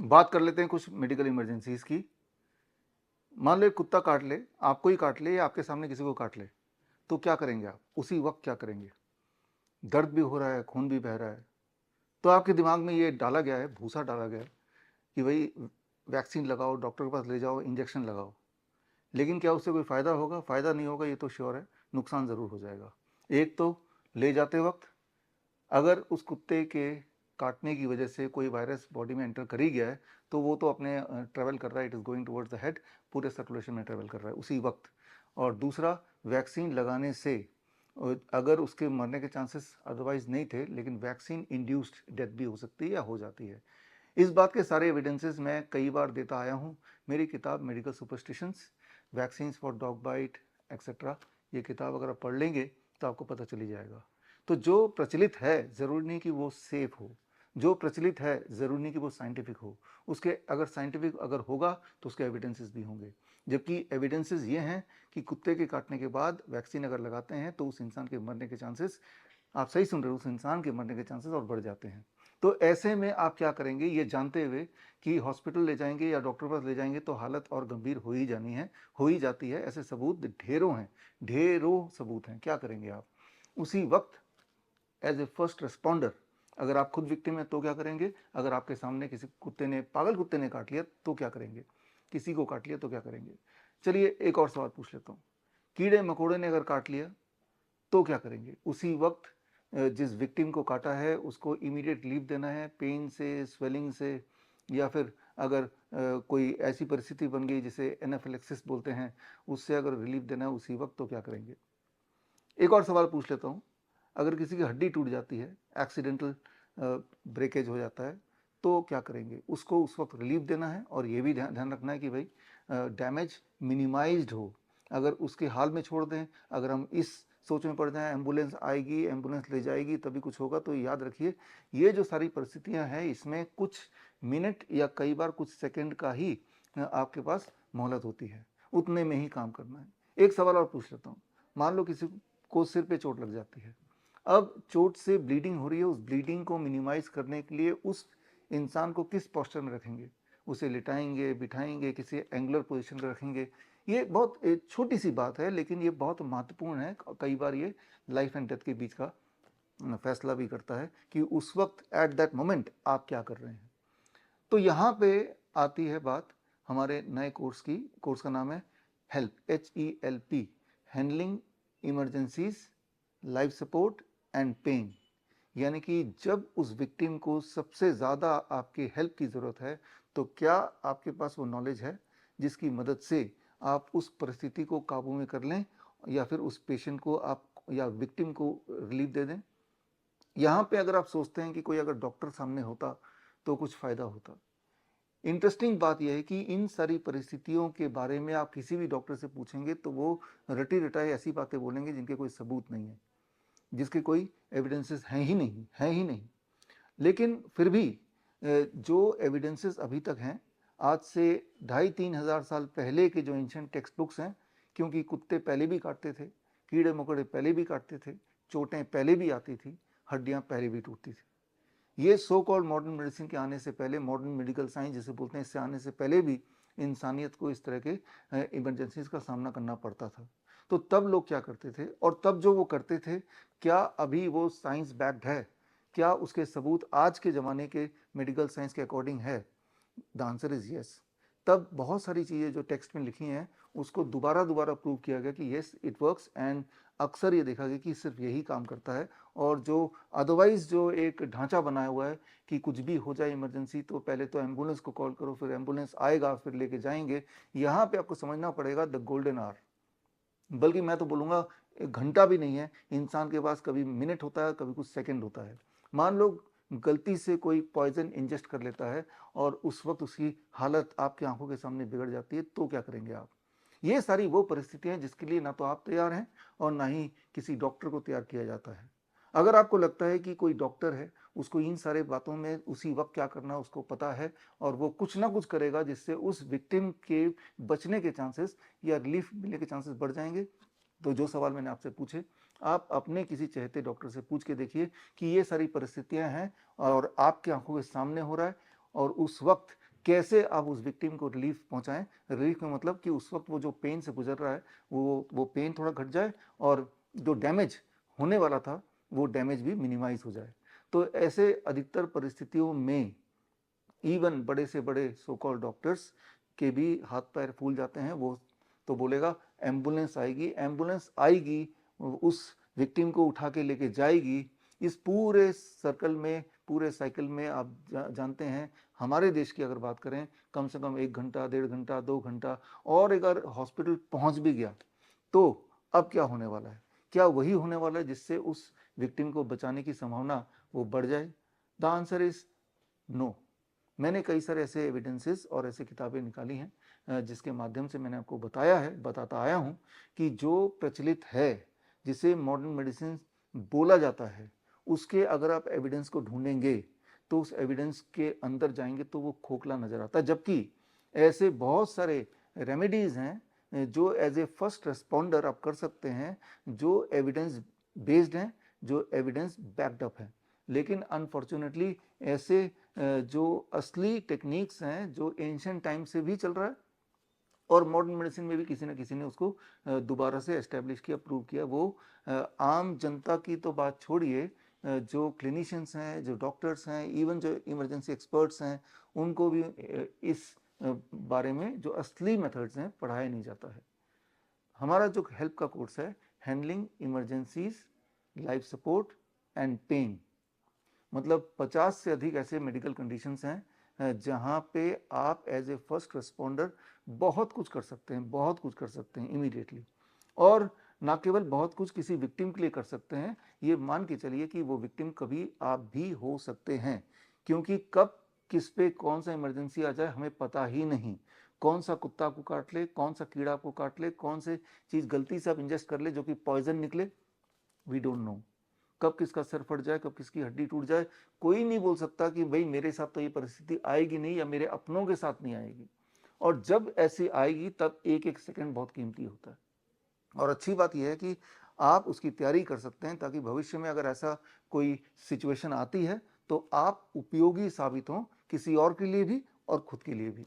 बात कर लेते हैं कुछ मेडिकल इमरजेंसीज की। मान लो एक कुत्ता काट ले, आपको ही काट ले या आपके सामने किसी को काट ले, तो क्या करेंगे आप? उसी वक्त क्या करेंगे? दर्द भी हो रहा है, खून भी बह रहा है, तो आपके दिमाग में ये डाला गया है, भूसा डाला गया है कि भाई वैक्सीन लगाओ, डॉक्टर के पास ले जाओ, इंजेक्शन लगाओ। लेकिन क्या उससे कोई फ़ायदा होगा? फ़ायदा नहीं होगा, ये तो श्योर है, नुकसान ज़रूर हो जाएगा। एक तो ले जाते वक्त अगर उस कुत्ते के काटने की वजह से कोई वायरस बॉडी में एंटर कर ही गया है, तो वो तो अपने ट्रैवल कर रहा है, it is going towards the head, पूरे सर्कुलेशन में ट्रैवल कर रहा है उसी वक्त। और दूसरा, वैक्सीन लगाने से अगर उसके मरने के चांसेस अदरवाइज नहीं थे, लेकिन वैक्सीन इंड्यूस्ड डेथ भी हो सकती है या हो जाती है। इस बात के सारे एविडेंसेस मैं कई बार देता आया हूँ। मेरी किताब medical superstitions, vaccines for dog bite etcetera, ये किताब अगर आप पढ़ लेंगे तो आपको पता चली जाएगा। तो जो प्रचलित है ज़रूरी नहीं कि वो सेफ हो, जो प्रचलित है ज़रूरी नहीं कि वो साइंटिफिक हो। उसके अगर साइंटिफिक अगर होगा तो उसके एविडेंसेस भी होंगे। जबकि एविडेंसेस ये हैं कि कुत्ते के काटने के बाद वैक्सीन अगर लगाते हैं तो उस इंसान के मरने के चांसेस, आप सही सुन रहे हो, उस इंसान के मरने के चांसेस और बढ़ जाते हैं। तो ऐसे में आप क्या करेंगे, ये जानते हुए कि हॉस्पिटल ले जाएंगे या डॉक्टर के पास ले जाएंगे तो हालत और गंभीर हो ही जानी है, हो ही जाती है। ऐसे सबूत ढेरों हैं, ढेरों सबूत हैं। क्या करेंगे आप? उसी वक्त एज ए फर्स्ट रिस्पॉन्डर, अगर आप खुद विक्टिम हैं तो क्या करेंगे? अगर आपके सामने किसी कुत्ते ने, पागल कुत्ते ने काट लिया तो क्या करेंगे? किसी को काट लिया तो क्या करेंगे? चलिए एक और सवाल पूछ लेता हूँ। कीड़े मकोड़े ने अगर काट लिया तो क्या करेंगे? उसी वक्त जिस विक्टिम को काटा है उसको इमीडिएट रिलीफ देना है पेन से, स्वेलिंग से, या फिर अगर कोई ऐसी परिस्थिति बन गई जिसे एनाफिलेक्सिस बोलते हैं, उससे अगर रिलीफ देना है उसी वक्त, तो क्या करेंगे? एक और सवाल पूछ लेता हूँ। अगर किसी की हड्डी टूट जाती है, एक्सीडेंटल ब्रेकेज हो जाता है, तो क्या करेंगे? उसको उस वक्त रिलीफ देना है और ये भी ध्यान रखना है कि भाई डैमेज मिनिमाइज्ड हो। अगर उसके हाल में छोड़ दें, अगर हम इस सोच में पड़ जाएं एम्बुलेंस आएगी, एम्बुलेंस ले जाएगी तभी कुछ होगा, तो याद रखिए ये जो सारी परिस्थितियां हैं इसमें कुछ मिनट या कई बार कुछ सेकंड का ही आपके पास मोहलत होती है, उतने में ही काम करना है। एक सवाल और पूछ लेता हूँ। मान लो किसी को सिर पे चोट लग जाती है, अब चोट से ब्लीडिंग हो रही है, उस ब्लीडिंग को मिनिमाइज करने के लिए उस इंसान को किस पोस्चर में रखेंगे? उसे लिटाएंगे, बिठाएंगे, किसी एंगुलर पोजीशन पर रखेंगे? ये बहुत छोटी सी बात है लेकिन ये बहुत महत्वपूर्ण है। कई बार ये लाइफ एंड डेथ के बीच का फैसला भी करता है कि उस वक्त एट दैट मोमेंट आप क्या कर रहे हैं। तो यहाँ पे आती है बात हमारे नए कोर्स की। कोर्स का नाम है help, HELP, handling emergencies, life support and pain. यानी कि जब उस विक्टिम को सबसे ज़्यादा आपकी हेल्प की ज़रूरत है, तो क्या आपके पास वो नॉलेज है जिसकी मदद से आप उस परिस्थिति को काबू में कर लें या फिर उस पेशेंट को आप या विक्टिम को रिलीफ दे दें? यहाँ पे अगर आप सोचते हैं कि कोई अगर डॉक्टर सामने होता तो कुछ फ़ायदा होता। इंटरेस्टिंग बात यह है कि इन सारी परिस्थितियों के बारे में आप किसी भी डॉक्टर से पूछेंगे तो वो रटी रटाई ऐसी बातें बोलेंगे जिनके कोई सबूत नहीं है, जिसके कोई एविडेंसेस हैं ही नहीं, हैं ही नहीं। लेकिन फिर भी जो एविडेंसेस अभी तक हैं, आज से 2,500-3,000 साल पहले के जो एंशिएंट टेक्स्ट बुक्स हैं, क्योंकि कुत्ते पहले भी काटते थे, कीड़े मकोड़े पहले भी काटते थे, चोटें पहले भी आती थी, हड्डियां पहले भी टूटती थी। ये सो कॉल्ड मॉडर्न मेडिसिन के आने से पहले, मॉडर्न मेडिकल साइंस जिसे बोलते हैं, इससे आने से पहले भी इंसानियत को इस तरह के इमरजेंसीज का सामना करना पड़ता था। तो तब लोग क्या करते थे और तब जो वो करते थे, क्या अभी वो साइंस बैक्ड है? क्या उसके सबूत आज के ज़माने के मेडिकल साइंस के अकॉर्डिंग है? The answer is yes. तब बहुत सारी चीज़ें जो टेक्स्ट में लिखी हैं उसको दोबारा दोबारा प्रूव किया गया कि येस इट वर्क्स, एंड अक्सर ये देखा गया कि सिर्फ यही काम करता है। और जो अदरवाइज जो एक ढांचा बनाया हुआ है कि कुछ भी हो जाए इमरजेंसी तो पहले तो एम्बुलेंस को कॉल करो, फिर एम्बुलेंस आएगा, फिर लेके जाएंगे, यहाँ पे आपको समझना पड़ेगा द गोल्डन आवर। बल्कि मैं तो बोलूँगा एक घंटा भी नहीं है इंसान के पास, कभी मिनट होता है, कभी कुछ सेकंड होता है। मान लो गलती से कोई पॉइजन इंजेस्ट कर लेता है और उस वक्त उसकी हालत आपकी आंखों के सामने बिगड़ जाती है, तो क्या करेंगे आप? ये सारी वो परिस्थितियां हैं जिसके लिए ना तो आप तैयार हैं और ना ही किसी डॉक्टर को तैयार किया जाता है। अगर आपको लगता है कि कोई डॉक्टर है, उसको इन सारे बातों में उसी वक्त क्या करना है उसको पता है और वो कुछ ना कुछ करेगा जिससे उस विक्टिम के बचने के चांसेस या रिलीफ मिलने के चांसेस बढ़ जाएंगे, तो जो सवाल मैंने आपसे पूछे, आप अपने किसी चहेते डॉक्टर से पूछ के देखिए कि ये सारी परिस्थितियां हैं और आपकी आंखों के सामने हो रहा है और उस वक्त कैसे आप उस विक्टिम को रिलीफ पहुंचाएं। रिलीफ में मतलब कि उस वक्त वो जो पेन से गुजर रहा है वो पेन थोड़ा घट जाए और जो डैमेज होने वाला था वो डैमेज भी मिनिमाइज हो जाए। तो ऐसे अधिकतर परिस्थितियों में इवन बड़े से बड़े सो कॉल डॉक्टर्स के भी हाथ पैर फूल जाते हैं। वो तो बोलेगा एम्बुलेंस आएगी, एम्बुलेंस आएगी, उस विक्टिम को उठा के लेके जाएगी। इस पूरे सर्कल में, पूरे साइकिल में आप जानते हैं हमारे देश की अगर बात करें, कम से कम 1 घंटा, 1.5 घंटा, 2 घंटा, और अगर हॉस्पिटल पहुंच भी गया तो अब क्या होने वाला है? क्या वही होने वाला है जिससे उस विक्टिम को बचाने की संभावना वो बढ़ जाए? The answer is no. मैंने कई सारे ऐसे एविडेंसेस और ऐसे किताबें निकाली हैं जिसके माध्यम से मैंने आपको बताता आया हूँ कि जो प्रचलित है, जिसे मॉडर्न मेडिसिन बोला जाता है, उसके अगर आप एविडेंस को ढूंढेंगे तो उस एविडेंस के अंदर जाएंगे तो वो खोखला नजर आता है। जबकि ऐसे बहुत सारे रेमेडीज हैं जो एज ए फर्स्ट रिस्पॉन्डर आप कर सकते हैं, जो एविडेंस बेस्ड हैं, जो एविडेंस बैक्ड अप है। लेकिन अनफॉर्चुनेटली ऐसे जो असली टेक्निक्स हैं जो एंशिएंट टाइम से भी चल रहा है और मॉडर्न मेडिसिन में भी किसी न किसी ने उसको दोबारा से एस्टेब्लिश किया, प्रूव किया, वो आम जनता की तो बात छोड़िए, जो क्लिनिशियंस हैं, जो डॉक्टर्स हैं, इवन जो इमरजेंसी एक्सपर्ट्स हैं, उनको भी इस बारे में जो असली मेथड्स हैं पढ़ाया नहीं जाता है। हमारा जो हेल्प का कोर्स है, handling emergencies, life support and pain, मतलब 50 से अधिक ऐसे मेडिकल कंडीशंस हैं जहाँ पे आप एज ए फर्स्ट रिस्पॉन्डर बहुत कुछ कर सकते हैं, बहुत कुछ कर सकते हैं इमीडिएटली। और ना केवल बहुत कुछ किसी विक्टिम के लिए कर सकते हैं, ये मान के चलिए कि वो विक्टिम कभी आप भी हो सकते हैं, क्योंकि कब किस पे कौन सा इमरजेंसी आ जाए हमें पता ही नहीं। कौन सा कुत्ता आपको काट ले, कौन सा कीड़ा आपको काट ले, कौन से चीज़ गलती से आप इंजेस्ट कर ले जो कि पॉइजन निकले, वी डोंट नो। कब किसका सर फट जाए, कब किसकी हड्डी टूट जाए, कोई नहीं बोल सकता कि भाई मेरे साथ तो ये परिस्थिति आएगी नहीं या मेरे अपनों के साथ नहीं आएगी। और जब ऐसी आएगी तब एक एक सेकंड बहुत कीमती होता है। और अच्छी बात यह है कि आप उसकी तैयारी कर सकते हैं ताकि भविष्य में अगर ऐसा कोई सिचुएशन आती है तो आप उपयोगी साबित हों, किसी और के लिए भी और खुद के लिए भी।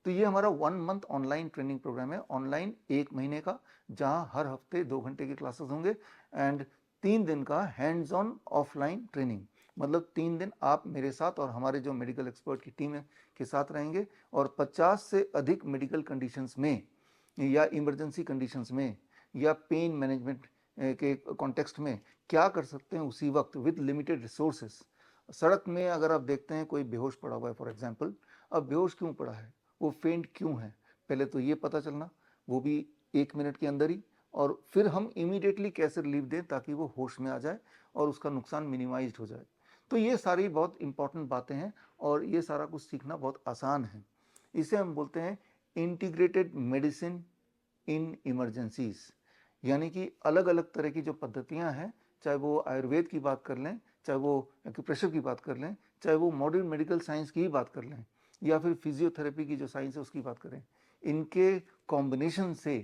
तो ये हमारा 1 मंथ ऑनलाइन ट्रेनिंग प्रोग्राम है, ऑनलाइन 1 महीने का, जहां हर हफ्ते 2 घंटे की क्लासेस होंगे एंड 3 दिन का हैंड्स ऑन ऑफलाइन ट्रेनिंग। मतलब 3 दिन आप मेरे साथ और हमारे जो मेडिकल एक्सपर्ट की टीम है के साथ रहेंगे और 50 से अधिक मेडिकल कंडीशंस में या इमरजेंसी कंडीशंस में या पेन मैनेजमेंट के कॉन्टेक्स्ट में क्या कर सकते हैं उसी वक्त विद लिमिटेड रिसोर्सेस। सड़क में अगर आप देखते हैं कोई बेहोश पड़ा हुआ है फॉर एग्जांपल, अब बेहोश क्यों पड़ा है, वो फेंट क्यों है, पहले तो ये पता चलना, वो भी 1 मिनट के अंदर ही, और फिर हम इमीडिएटली कैसे रिलीफ दें ताकि वो होश में आ जाए और उसका नुकसान मिनिमाइज्ड हो जाए। तो ये सारी बहुत इंपॉर्टेंट बातें हैं और ये सारा कुछ सीखना बहुत आसान है। इसे हम बोलते हैं इंटीग्रेटेड मेडिसिन इन इमरजेंसीज, यानी कि अलग अलग तरह की जो पद्धतियां हैं, चाहे वो आयुर्वेद की बात कर लें, चाहे वो एक्यूप्रेशर की बात कर लें, चाहे वो मॉडर्न मेडिकल साइंस की बात कर लें, या फिर फिजियोथेरेपी की जो साइंस है उसकी बात करें, इनके कॉम्बिनेशन से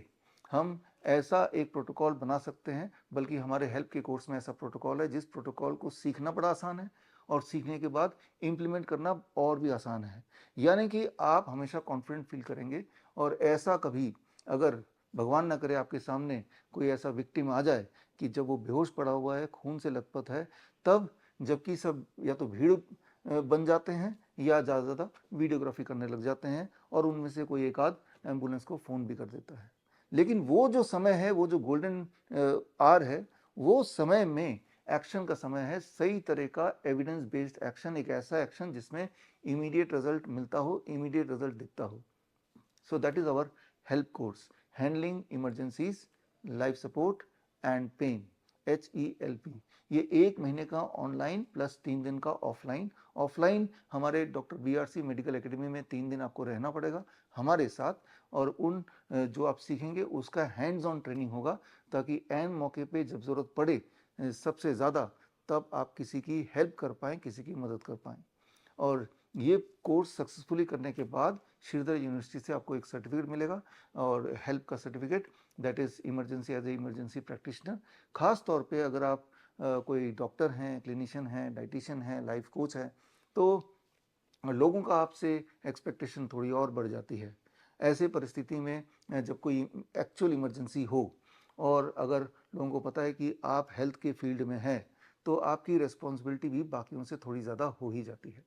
हम ऐसा एक प्रोटोकॉल बना सकते हैं। बल्कि हमारे हेल्प के कोर्स में ऐसा प्रोटोकॉल है जिस प्रोटोकॉल को सीखना बड़ा आसान है और सीखने के बाद इम्प्लीमेंट करना और भी आसान है। यानी कि आप हमेशा कॉन्फिडेंट फील करेंगे। और ऐसा कभी अगर भगवान ना करे आपके सामने कोई ऐसा विक्टिम आ जाए कि जब वो बेहोश पड़ा हुआ है, खून से लथपथ है, तब जबकि सब या तो भीड़ बन जाते हैं या ज़्यादा ज़्यादा वीडियोग्राफी करने लग जाते हैं और उनमें से कोई एक आध एम्बुलेंस को फ़ोन भी कर देता है। लेकिन वो जो समय है, वो जो गोल्डन आवर है, वो समय में एक्शन का समय है, सही तरह का एविडेंस बेस्ड एक्शन, एक ऐसा एक्शन जिसमें इमीडिएट रिजल्ट मिलता हो, इमीडिएट रिजल्ट दिखता हो। So that is our help course, handling emergencies, life support and pain, HELP। ये 1 महीने का ऑनलाइन प्लस 3 दिन का ऑफलाइन। ऑफलाइन हमारे डॉक्टर BRC मेडिकल एकेडमी में 3 दिन आपको रहना पड़ेगा हमारे साथ, और उन जो आप सीखेंगे उसका हैंड्स ऑन ट्रेनिंग होगा ताकि एन मौके पे जब ज़रूरत पड़े सबसे ज़्यादा, तब आप किसी की हेल्प कर पाएँ, किसी की मदद कर पाएँ। और ये कोर्स सक्सेसफुली करने के बाद श्रीधर यूनिवर्सिटी से आपको एक सर्टिफिकेट मिलेगा, और हेल्प का certificate, that is emergency as a emergency practitioner. खास तौर पे अगर आप कोई डॉक्टर हैं, क्लिनिशियन हैं, डाइटिशियन हैं, लाइफ कोच हैं, तो और लोगों का आपसे एक्सपेक्टेशन थोड़ी और बढ़ जाती है। ऐसे परिस्थिति में जब कोई एक्चुअल इमरजेंसी हो और अगर लोगों को पता है कि आप हेल्थ के फील्ड में हैं, तो आपकी रिस्पॉन्सिबिलिटी भी बाकियों से थोड़ी ज़्यादा हो ही जाती है।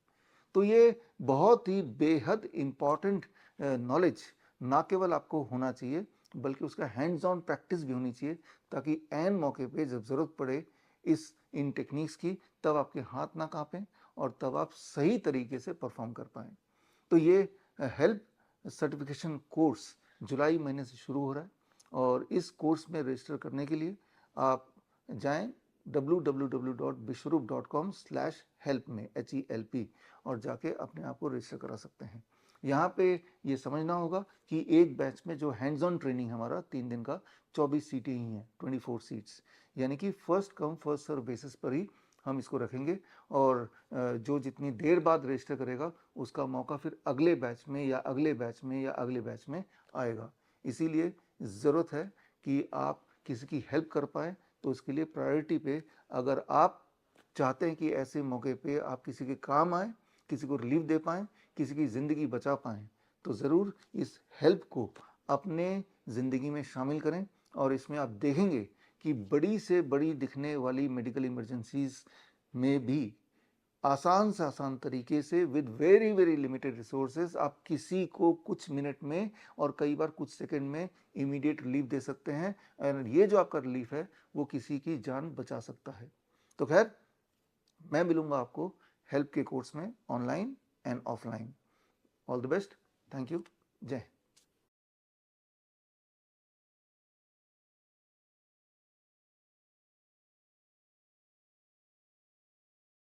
तो ये बहुत ही बेहद इम्पॉर्टेंट नॉलेज ना केवल आपको होना चाहिए, बल्कि उसका हैंड्स ऑन प्रैक्टिस भी होनी चाहिए, ताकि ऐन मौके पे जब ज़रूरत पड़े इन टेक्निक्स की, तब आपके हाथ ना कांपें और तब आप सही तरीके से परफॉर्म कर पाएँ। तो ये हेल्प सर्टिफिकेशन कोर्स जुलाई महीने से शुरू हो रहा है और इस कोर्स में रजिस्टर करने के लिए आप जाएं www.bishrup.com/help में HELP और जाके अपने आप को रजिस्टर करा सकते हैं। यहाँ पे ये समझना होगा कि एक बैच में जो हैंड्स ऑन ट्रेनिंग हमारा 3 दिन का 24 सीटें ही हैं, 24 सीट्स, यानी कि first come first serve basis पर ही हम इसको रखेंगे और जो जितनी देर बाद रजिस्टर करेगा उसका मौका फिर अगले बैच में या अगले बैच में या अगले बैच में आएगा। इसीलिए ज़रूरत है कि आप किसी की हेल्प कर पाएँ, तो उसके लिए प्रायोरिटी पे अगर आप चाहते हैं कि ऐसे मौके पे आप किसी के काम आएँ, किसी को रिलीफ दे पाएँ, किसी की ज़िंदगी बचा पाएँ, तो ज़रूर इस हेल्प को अपने ज़िंदगी में शामिल करें और इसमें आप देखेंगे कि बड़ी से बड़ी दिखने वाली मेडिकल इमरजेंसीज़ में भी आसान से आसान तरीके से with very very limited resources आप किसी को कुछ मिनट में और कई बार कुछ सेकंड में इमीडिएट रिलीफ दे सकते हैं और ये जो आपका रिलीफ है वो किसी की जान बचा सकता है। तो खैर, मैं मिलूंगा आपको हेल्प के कोर्स में online and offline. All the best. Thank you. जय हिंद।